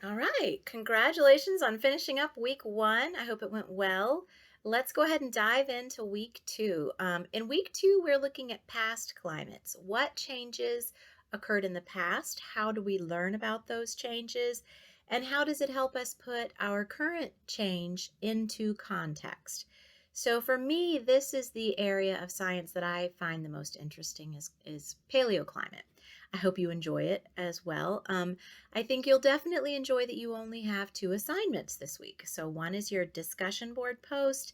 All right. Congratulations on finishing up week one. I hope it went well. Let's go ahead and dive into week two. In week two, we're looking at past climates. What changes occurred in the past? How do we learn about those changes? And how does it help us put our current change into context? So for me, this is the area of science that I find the most interesting is paleoclimate. I hope you enjoy it as well. I think you'll definitely enjoy that you only have two assignments this week. So one is your discussion board post,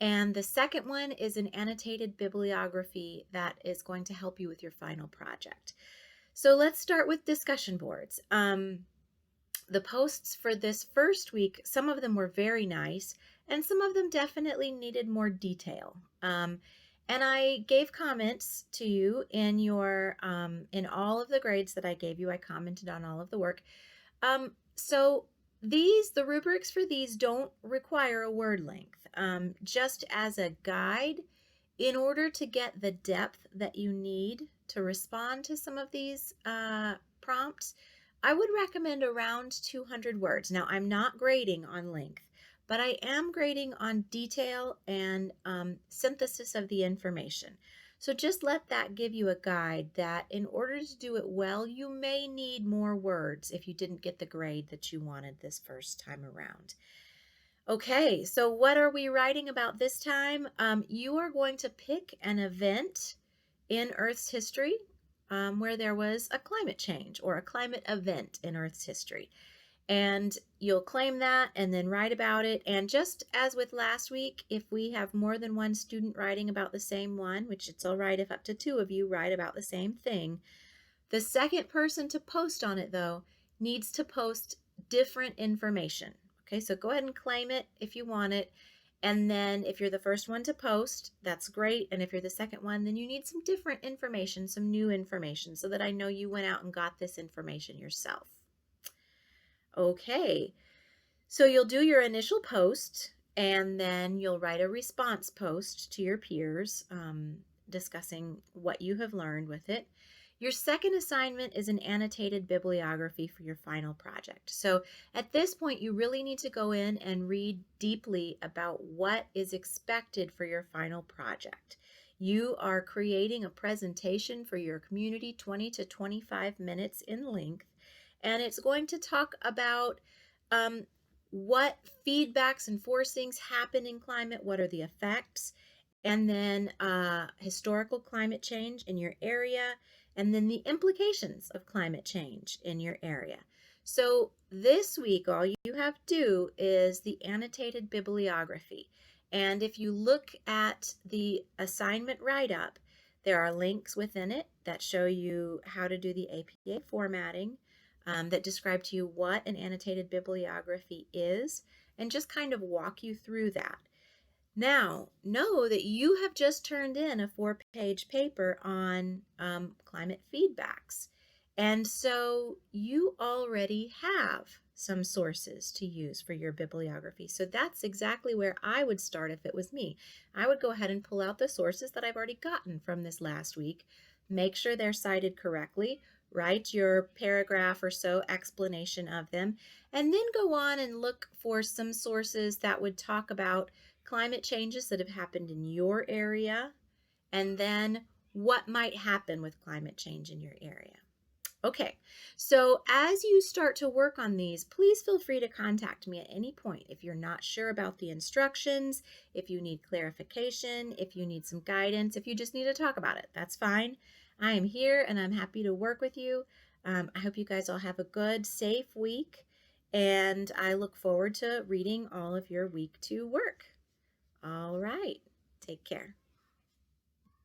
and the second one is an annotated bibliography that is going to help you with your final project. So let's start with discussion boards. The posts for this first week, some of them were very nice, and some of them definitely needed more detail. And I gave comments to you in all of the grades that I gave you. I commented on all of the work. So the rubrics for these don't require a word length. Just as a guide, in order to get the depth that you need to respond to some of these prompts, I would recommend around 200 words. Now, I'm not grading on length, but I am grading on detail and synthesis of the information. So just let that give you a guide that in order to do it well, you may need more words if you didn't get the grade that you wanted this first time around. Okay, so what are we writing about this time? You are going to pick an event in Earth's history where there was a climate change or a climate event in Earth's history. And you'll claim that and then write about it. And just as with last week, if we have more than one student writing about the same one, which it's all right if up to two of you write about the same thing, the second person to post on it, though, needs to post different information. Okay, so go ahead and claim it if you want it. And then if you're the first one to post, that's great. And if you're the second one, then you need some different information, some new information, so that I know you went out and got this information yourself. Okay, so you'll do your initial post, and then you'll write a response post to your peers discussing what you have learned with it. Your second assignment is an annotated bibliography for your final project. So at this point, you really need to go in and read deeply about what is expected for your final project. You are creating a presentation for your community, 20 to 25 minutes in length, and it's going to talk about what feedbacks and forcings happen in climate, what are the effects, and then historical climate change in your area, and then the implications of climate change in your area. So this week, all you have to do is the annotated bibliography. And if you look at the assignment write-up, there are links within it that show you how to do the APA formatting, that describe to you what an annotated bibliography is, and just kind of walk you through that. Now, know that you have just turned in a 4-page paper on climate feedbacks. And so you already have some sources to use for your bibliography. So that's exactly where I would start if it was me. I would go ahead and pull out the sources that I've already gotten from this last week, make sure they're cited correctly, write your paragraph or so explanation of them, and then go on and look for some sources that would talk about climate changes that have happened in your area, and then what might happen with climate change in your area. Okay, so as you start to work on these, please feel free to contact me at any point if you're not sure about the instructions, if you need clarification, if you need some guidance, if you just need to talk about it, that's fine. I am here and I'm happy to work with you. I hope you guys all have a good, safe week, and I look forward to reading all of your week 2 work. All right, take care.